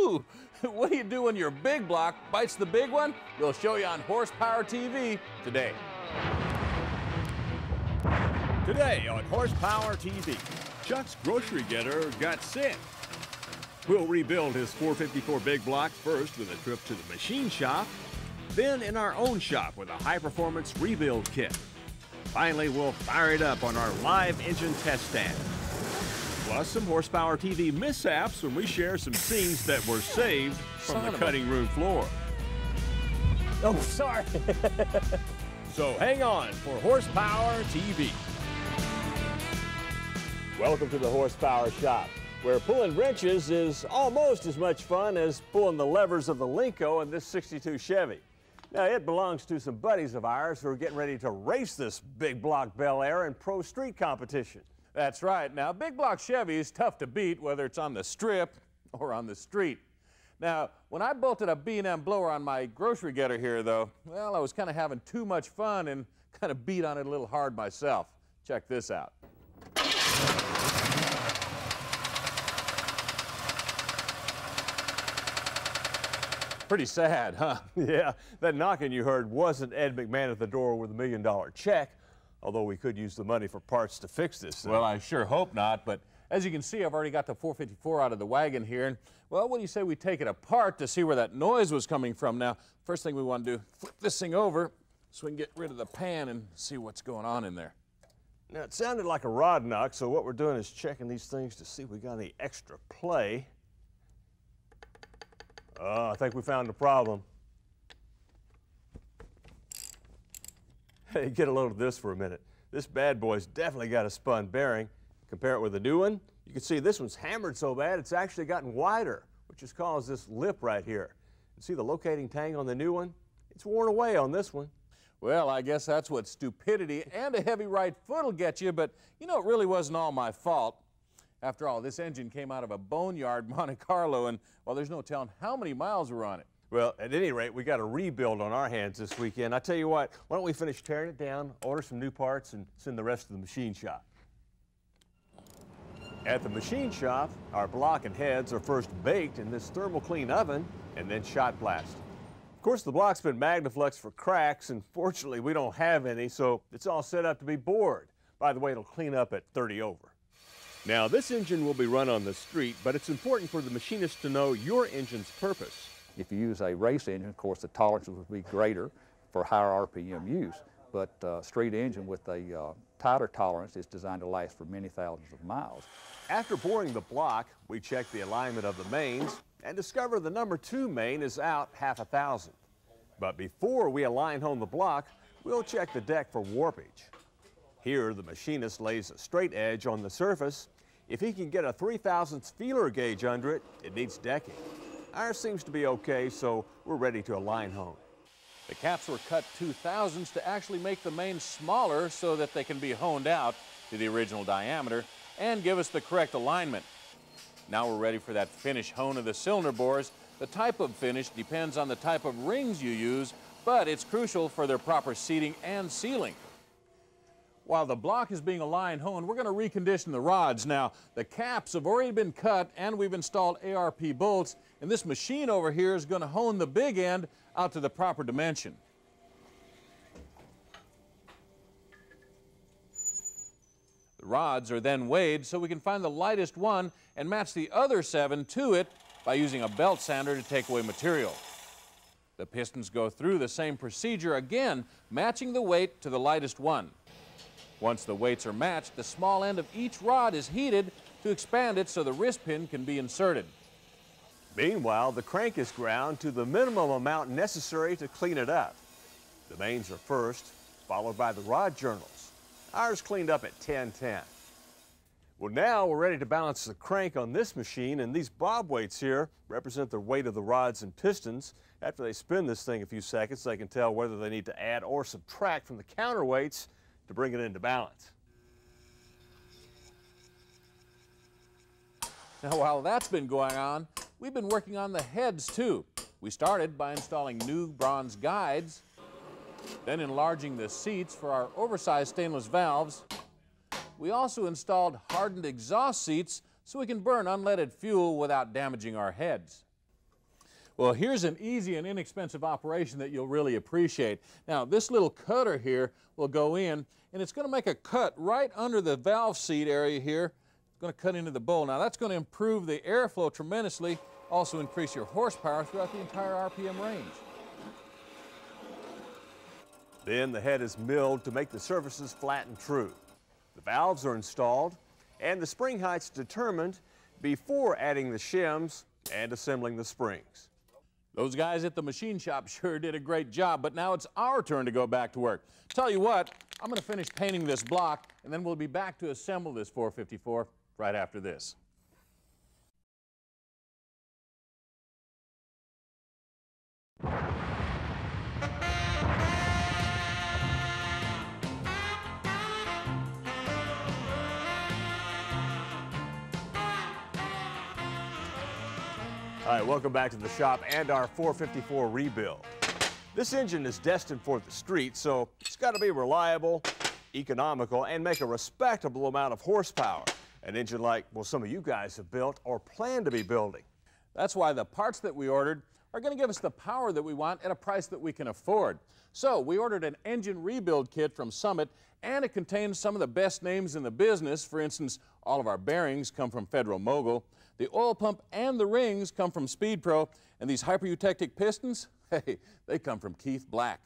Ooh, what do you do when your big block bites the big one? We'll show you on Horsepower TV today. Today on Horsepower TV, Chuck's grocery getter got sick. We'll rebuild his 454 big block first with a trip to the machine shop, then in our own shop with a high-performance rebuild kit. Finally, we'll fire it up on our live engine test stand. Plus some Horsepower TV mishaps when we share some scenes that were saved from the cutting room floor. Oh, sorry. So hang on for Horsepower TV. Welcome to the Horsepower Shop, where pulling wrenches is almost as much fun as pulling the levers of the Linco in this 62 Chevy. Now, it belongs to some buddies of ours who are getting ready to race this big block Bel Air in pro street competition. That's right. Now, big block Chevy is tough to beat, whether it's on the strip or on the street. Now, when I bolted a B&M blower on my grocery getter here, though, well, I was kind of having too much fun and kind of beat on it a little hard myself. Check this out. Pretty sad, huh? Yeah, that knocking you heard wasn't Ed McMahon at the door with $1 million check, although we could use the money for parts to fix this thing. Well, I sure hope not, but as you can see, I've already got the 454 out of the wagon here, and well, what do you say we take it apart to see where that noise was coming from? Now, first thing we want to do, flip this thing over so we can get rid of the pan and see what's going on in there. Now, it sounded like a rod knock, so what we're doing is checking these things to see if we got any extra play. Oh, I think we found the problem. Hey, get a load of this for a minute. This bad boy's definitely got a spun bearing. Compare it with the new one, you can see this one's hammered so bad it's actually gotten wider, which has caused this lip right here. You see the locating tang on the new one? It's worn away on this one. Well, I guess that's what stupidity and a heavy right foot will get you, but you know, it really wasn't all my fault. After all, this engine came out of a boneyard Monte Carlo, and, well, there's no telling how many miles were on it. Well, at any rate, we got a rebuild on our hands this weekend. I tell you what, why don't we finish tearing it down, order some new parts, and send the rest to the machine shop. At the machine shop, our block and heads are first baked in this thermal clean oven and then shot blasted. Of course, the block's been Magnaflux for cracks, and fortunately we don't have any, so it's all set up to be bored. By the way, it'll clean up at 30 over. Now, this engine will be run on the street, but it's important for the machinist to know your engine's purpose. If you use a race engine, of course, the tolerances would be greater for higher RPM use, but street engine with a tighter tolerance is designed to last for many thousands of miles. After boring the block, we check the alignment of the mains and discover the number 2 main is out 1/2,000. But before we align home the block, we'll check the deck for warpage. Here, the machinist lays a straight edge on the surface. If he can get a 3/1000 feeler gauge under it, it needs decking. Ours seems to be okay, so we're ready to align home. The caps were cut 2/1000 to actually make the mains smaller so that they can be honed out to the original diameter and give us the correct alignment. Now we're ready for that finish hone of the cylinder bores. The type of finish depends on the type of rings you use, but it's crucial for their proper seating and sealing. While the block is being aligned honed, we're going to recondition the rods. Now, the caps have already been cut and we've installed ARP bolts, and this machine over here is going to hone the big end out to the proper dimension. The rods are then weighed so we can find the lightest one and match the other 7 to it by using a belt sander to take away material. The pistons go through the same procedure again, matching the weight to the lightest one. Once the weights are matched, the small end of each rod is heated to expand it so the wrist pin can be inserted. Meanwhile, the crank is ground to the minimum amount necessary to clean it up. The mains are first, followed by the rod journals. Ours cleaned up at 10:10. Well, now we're ready to balance the crank on this machine, and these bob weights here represent the weight of the rods and pistons. After they spin this thing a few seconds, they can tell whether they need to add or subtract from the counterweights to bring it into balance. Now, while that's been going on, we've been working on the heads too. We started by installing new bronze guides, then enlarging the seats for our oversized stainless valves. We also installed hardened exhaust seats so we can burn unleaded fuel without damaging our heads. Well, here's an easy and inexpensive operation that you'll really appreciate. Now, this little cutter here will go in, and it's going to make a cut right under the valve seat area here. It's going to cut into the bowl. Now, that's going to improve the airflow tremendously, also increase your horsepower throughout the entire RPM range. Then the head is milled to make the surfaces flat and true. The valves are installed, and the spring height's determined before adding the shims and assembling the springs. Those guys at the machine shop sure did a great job, but now it's our turn to go back to work. Tell you what, I'm going to finish painting this block, and then we'll be back to assemble this 454 right after this. All right, welcome back to the shop and our 454 rebuild. This engine is destined for the street, so it's got to be reliable, economical, and make a respectable amount of horsepower. An engine like, well, some of you guys have built or plan to be building. That's why the parts that we ordered are going to give us the power that we want at a price that we can afford. So we ordered an engine rebuild kit from Summit, and it contains some of the best names in the business. For instance, all of our bearings come from Federal Mogul. The oil pump and the rings come from Speed Pro, and these hyper-eutectic pistons, hey, they come from Keith Black.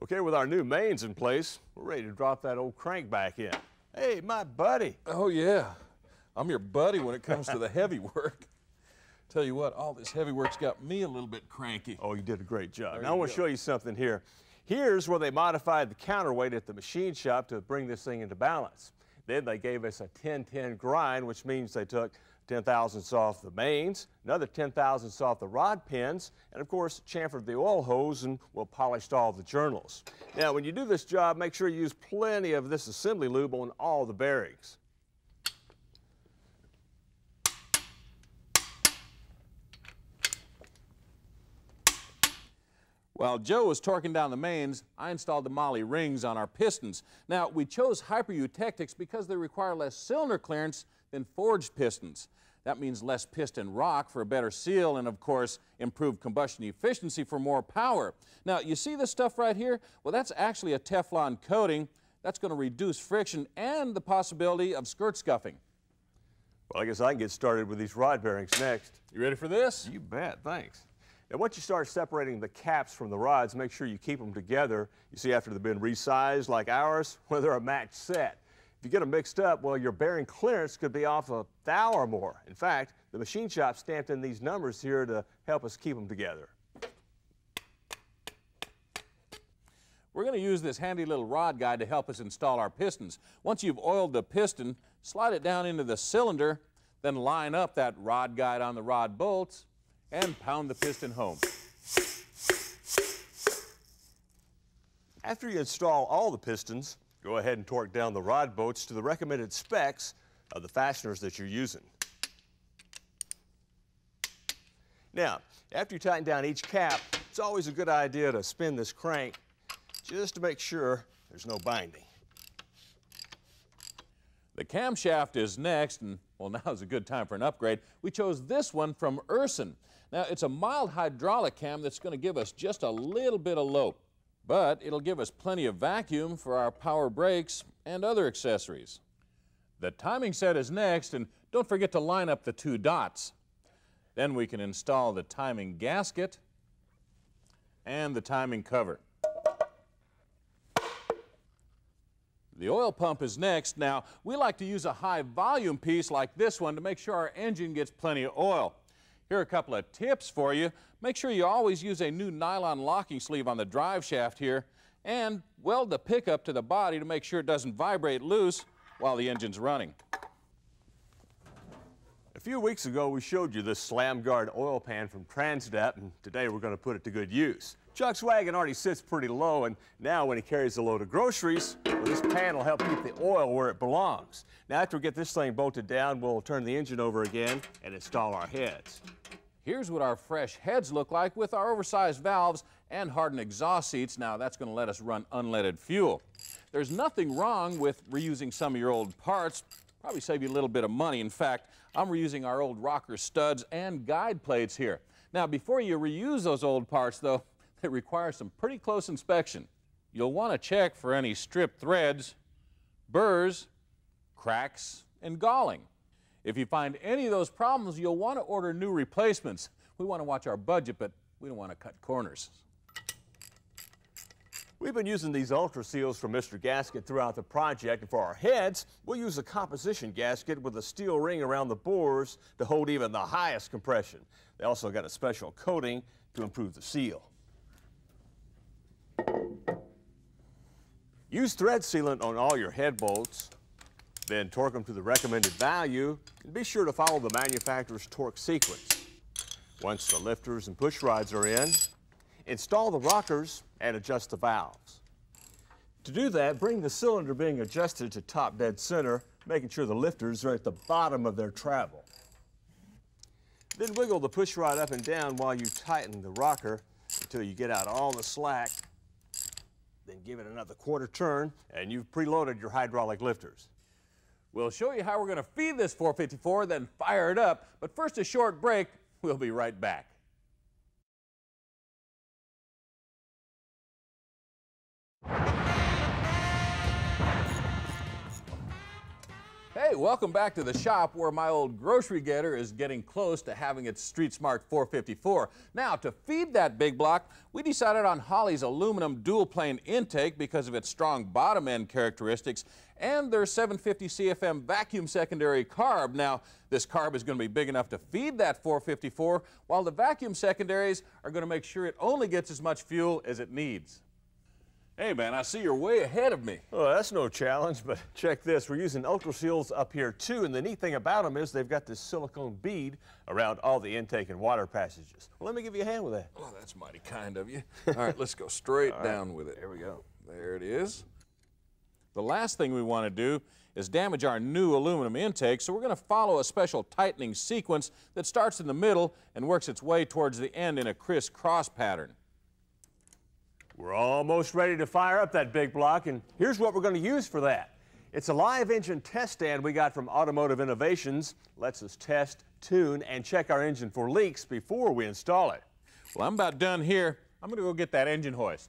Okay, with our new mains in place, we're ready to drop that old crank back in. Hey, my buddy. Oh, yeah. I'm your buddy when it comes to the heavy work. Tell you what, all this heavy work's got me a little bit cranky. Oh, you did a great job. There Now I want to show you something here. Here's where they modified the counterweight at the machine shop to bring this thing into balance. Then they gave us a 10-10 grind, which means they took 10 thousandths off the mains, another 10 thousandths off the rod pins, and of course chamfered the oil hose and polished all the journals. Now when you do this job, make sure you use plenty of this assembly lube on all the bearings. While Joe was torquing down the mains, I installed the Molle rings on our pistons. Now, we chose hyper-eutectics because they require less cylinder clearance than forged pistons. That means less piston rock for a better seal and, of course, improved combustion efficiency for more power. Now, you see this stuff right here? Well, that's actually a Teflon coating. That's going to reduce friction and the possibility of skirt scuffing. Well, I guess I can get started with these rod bearings next. You ready for this? You bet, thanks. Now, once you start separating the caps from the rods, make sure you keep them together. You see, after they've been resized like ours, well, they're a matched set. If you get them mixed up, well, your bearing clearance could be off a thou or more. In fact, the machine shop stamped in these numbers here to help us keep them together. We're going to use this handy little rod guide to help us install our pistons. Once you've oiled the piston, slide it down into the cylinder, then line up that rod guide on the rod bolts, and pound the piston home. After you install all the pistons, go ahead and torque down the rod bolts to the recommended specs of the fasteners that you're using. Now, after you tighten down each cap, it's always a good idea to spin this crank just to make sure there's no binding. The camshaft is next, and well, now's a good time for an upgrade. We chose this one from Urson. Now, it's a mild hydraulic cam that's going to give us just a little bit of lope, but it'll give us plenty of vacuum for our power brakes and other accessories. The timing set is next, and don't forget to line up the 2 dots. Then we can install the timing gasket and the timing cover. The oil pump is next. Now, we like to use a high volume piece like this one to make sure our engine gets plenty of oil. Here are a couple of tips for you. Make sure you always use a new nylon locking sleeve on the drive shaft here, and weld the pickup to the body to make sure it doesn't vibrate loose while the engine's running. A few weeks ago, we showed you this Slam Guard oil pan from Transdept, and today we're going to put it to good use. Chuck's wagon already sits pretty low, and now when he carries a load of groceries, well, this pan will help keep the oil where it belongs. Now, after we get this thing bolted down, we'll turn the engine over again and install our heads. Here's what our fresh heads look like with our oversized valves and hardened exhaust seats. Now, that's going to let us run unleaded fuel. There's nothing wrong with reusing some of your old parts, Probably save you a little bit of money. In fact, I'm reusing our old rocker studs and guide plates here. Now, before you reuse those old parts, though, it requires some pretty close inspection. You'll want to check for any stripped threads, burrs, cracks, and galling. If you find any of those problems, you'll want to order new replacements. We want to watch our budget, but we don't want to cut corners. We've been using these Ultra Seals from Mr. Gasket throughout the project, and for our heads, we'll use a composition gasket with a steel ring around the bores to hold even the highest compression. They also got a special coating to improve the seal. Use thread sealant on all your head bolts, then torque them to the recommended value, and be sure to follow the manufacturer's torque sequence. Once the lifters and push rods are in, install the rockers and adjust the valves. To do that, bring the cylinder being adjusted to top dead center, making sure the lifters are at the bottom of their travel. Then wiggle the push rod up and down while you tighten the rocker until you get out all the slack. Then give it another quarter turn and you've preloaded your hydraulic lifters. We'll show you how we're going to feed this 454, then fire it up. But first, a short break. We'll be right back. Hey, welcome back to the shop where my old grocery getter is getting close to having its Street Smart 454. Now, to feed that big block, we decided on Holley's aluminum dual plane intake because of its strong bottom end characteristics and their 750 CFM vacuum secondary carb. Now, this carb is going to be big enough to feed that 454, while the vacuum secondaries are going to make sure it only gets as much fuel as it needs. Hey man, I see you're way ahead of me. Well, that's no challenge, but check this. We're using Ultra Seals up here too, and the neat thing about them is they've got this silicone bead around all the intake and water passages. Well, let me give you a hand with that. Oh, that's mighty kind of you. All right, let's go straight down with it. There we go. There it is. The last thing we want to do is damage our new aluminum intake, so we're going to follow a special tightening sequence that starts in the middle and works its way towards the end in a crisscross pattern. We're almost ready to fire up that big block, and here's what we're going to use for that. It's a live engine test stand we got from Automotive Innovations. Lets us test, tune, and check our engine for leaks before we install it. Well, I'm about done here. I'm going to go get that engine hoist.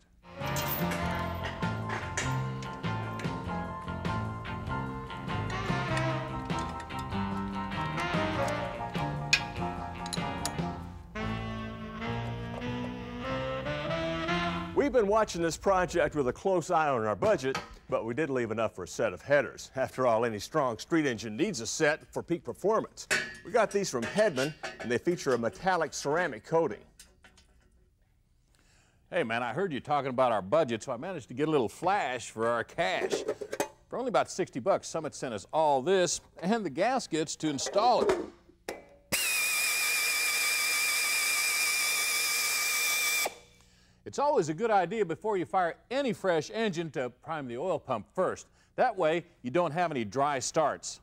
We've been watching this project with a close eye on our budget, but we did leave enough for a set of headers. After all, any strong street engine needs a set for peak performance. We got these from Hedman, and they feature a metallic ceramic coating. Hey man, I heard you talking about our budget, so I managed to get a little flash for our cash. For only about 60 bucks, Summit sent us all this and the gaskets to install it. It's always a good idea before you fire any fresh engine to prime the oil pump first. That way, you don't have any dry starts.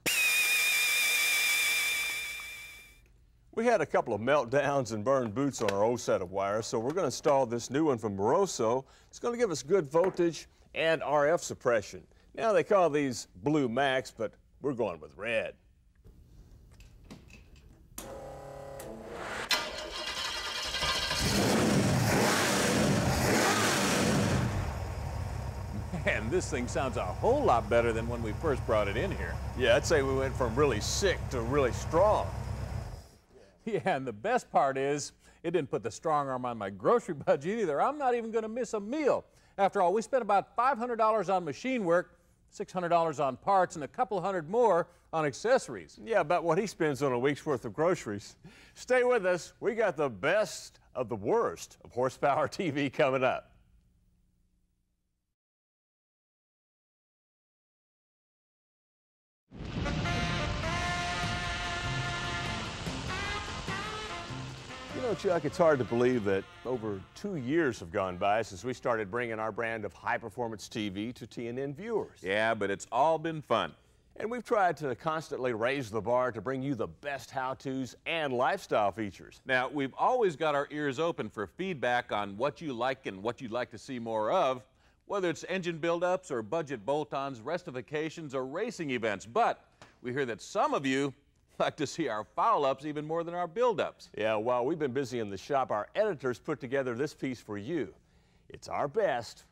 We had a couple of meltdowns and burned boots on our old set of wires, so we're going to install this new one from Moroso. It's going to give us good voltage and RF suppression. Now, they call these Blue Max, but we're going with red. Man, this thing sounds a whole lot better than when we first brought it in here. Yeah, I'd say we went from really sick to really strong. Yeah, and the best part is, it didn't put the strong arm on my grocery budget either. I'm not even going to miss a meal. After all, we spent about $500 on machine work, $600 on parts, and a couple hundred more on accessories. Yeah, about what he spends on a week's worth of groceries. Stay with us. We got the best of the worst of Horsepower TV coming up. You know, Chuck, it's hard to believe that over 2 years have gone by since we started bringing our brand of high-performance TV to TNN viewers. Yeah, but it's all been fun. And we've tried to constantly raise the bar to bring you the best how-tos and lifestyle features. Now, we've always got our ears open for feedback on what you like and what you'd like to see more of, whether it's engine buildups or budget bolt-ons, restifications, or racing events. But we hear that some of you like to see our foul-ups even more than our build-ups. Yeah, while we've been busy in the shop, our editors put together this piece for you. It's our best.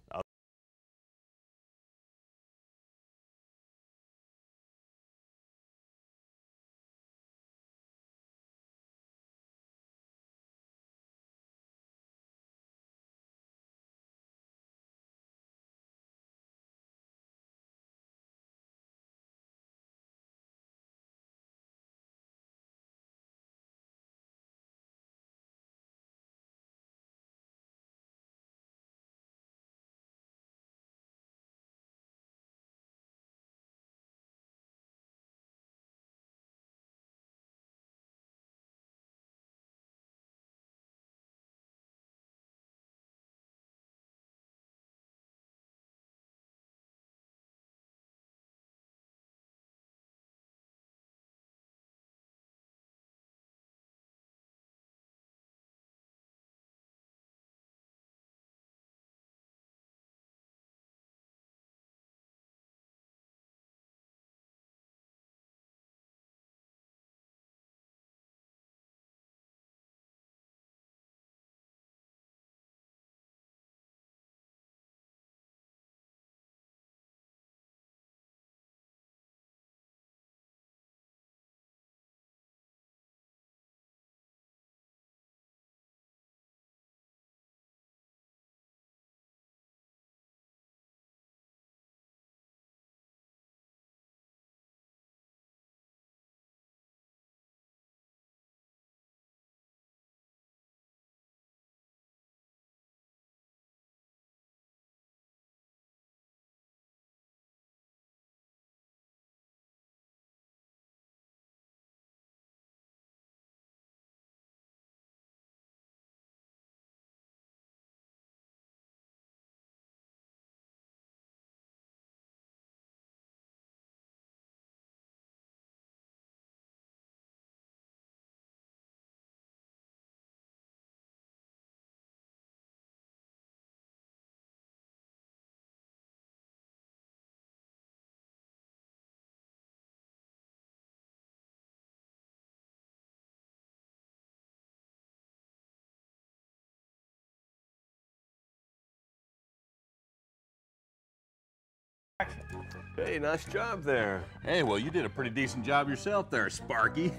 Hey, nice job there. Hey, well, you did a pretty decent job yourself there, Sparky. You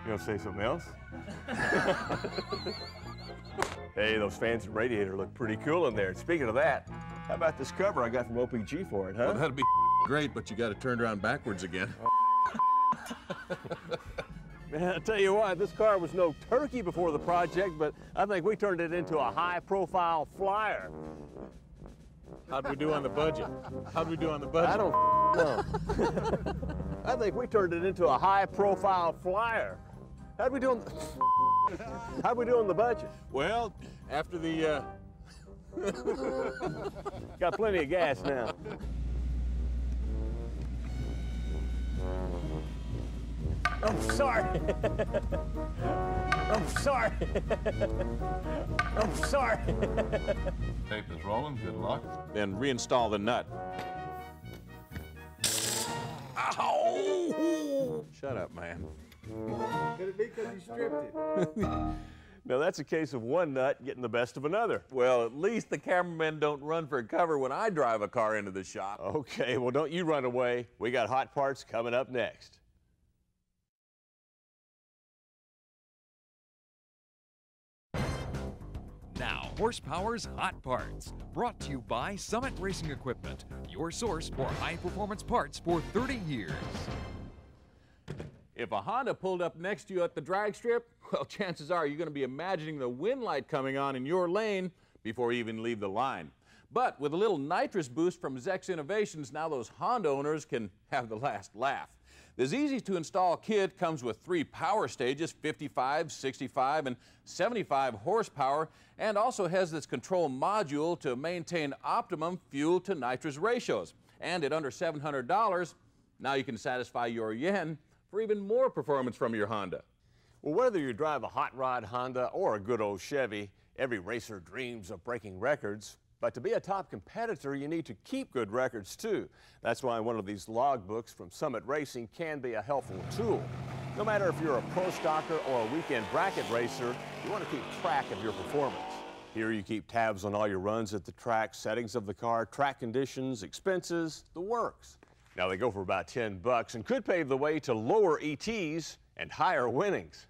gonna say something else? Hey, those fans and radiator look pretty cool in there. And speaking of that, how about this cover I got from OPG for it, huh? Well, that'd be great, but you got to turn around backwards again. Man, I tell you what, this car was no turkey before the project, but I think we turned it into a high-profile flyer. How'd we do on the budget? How'd we do on the budget? I don't know. I think we turned it into a high-profile flyer. How'd we do on the budget? Well, after the, Got plenty of gas now. I'm sorry. I'm sorry. I'm sorry. Tape is rolling. Good luck. Then reinstall the nut. Ow! Shut up, man. Could it be because you stripped it? Now that's a case of one nut getting the best of another. Well, at least the cameramen don't run for cover when I drive a car into the shop. Okay, well don't you run away. We got hot parts coming up next. Now, Horsepower's Hot Parts, brought to you by Summit Racing Equipment, your source for high-performance parts for 30 years. If a Honda pulled up next to you at the drag strip, well, chances are you're going to be imagining the wind light coming on in your lane before you even leave the line. But with a little nitrous boost from Zex Innovations, now those Honda owners can have the last laugh. This easy-to-install kit comes with 3 power stages, 55, 65, and 75 horsepower, and also has this control module to maintain optimum fuel-to-nitrous ratios. And at under $700, now you can satisfy your yen for even more performance from your Honda. Well, whether you drive a hot rod Honda or a good old Chevy, every racer dreams of breaking records. But to be a top competitor, you need to keep good records too. That's why one of these logbooks from Summit Racing can be a helpful tool. No matter if you're a pro stocker or a weekend bracket racer, you want to keep track of your performance. Here you keep tabs on all your runs at the track, settings of the car, track conditions, expenses, the works. Now they go for about $10 and could pave the way to lower ETs and higher winnings.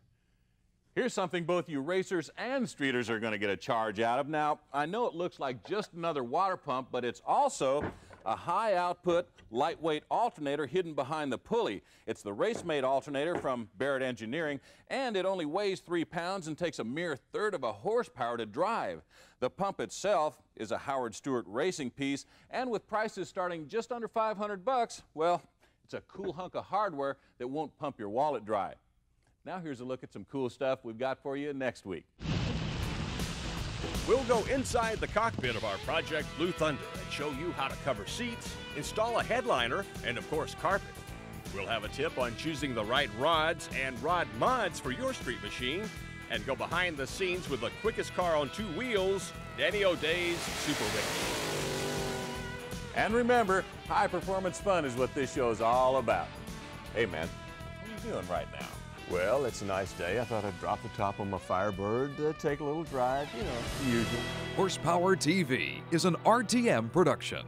Here's something both you racers and streeters are going to get a charge out of. Now, I know it looks like just another water pump, but it's also a high-output, lightweight alternator hidden behind the pulley. It's the Racemate alternator from Barrett Engineering, and it only weighs 3 pounds and takes a mere third of a horsepower to drive. The pump itself is a Howard Stewart racing piece, and with prices starting just under $500, well, it's a cool hunk of hardware that won't pump your wallet dry. Now here's a look at some cool stuff we've got for you next week. We'll go inside the cockpit of our Project Blue Thunder and show you how to cover seats, install a headliner, and of course carpet. We'll have a tip on choosing the right rods and rod mods for your street machine, and go behind the scenes with the quickest car on 2 wheels, Danny O'Day's Super Race. And remember, high performance fun is what this show is all about. Hey man, what are you doing right now? Well, it's a nice day. I thought I'd drop the top on my Firebird, take a little drive, you know, the usual. Horsepower TV is an RTM production.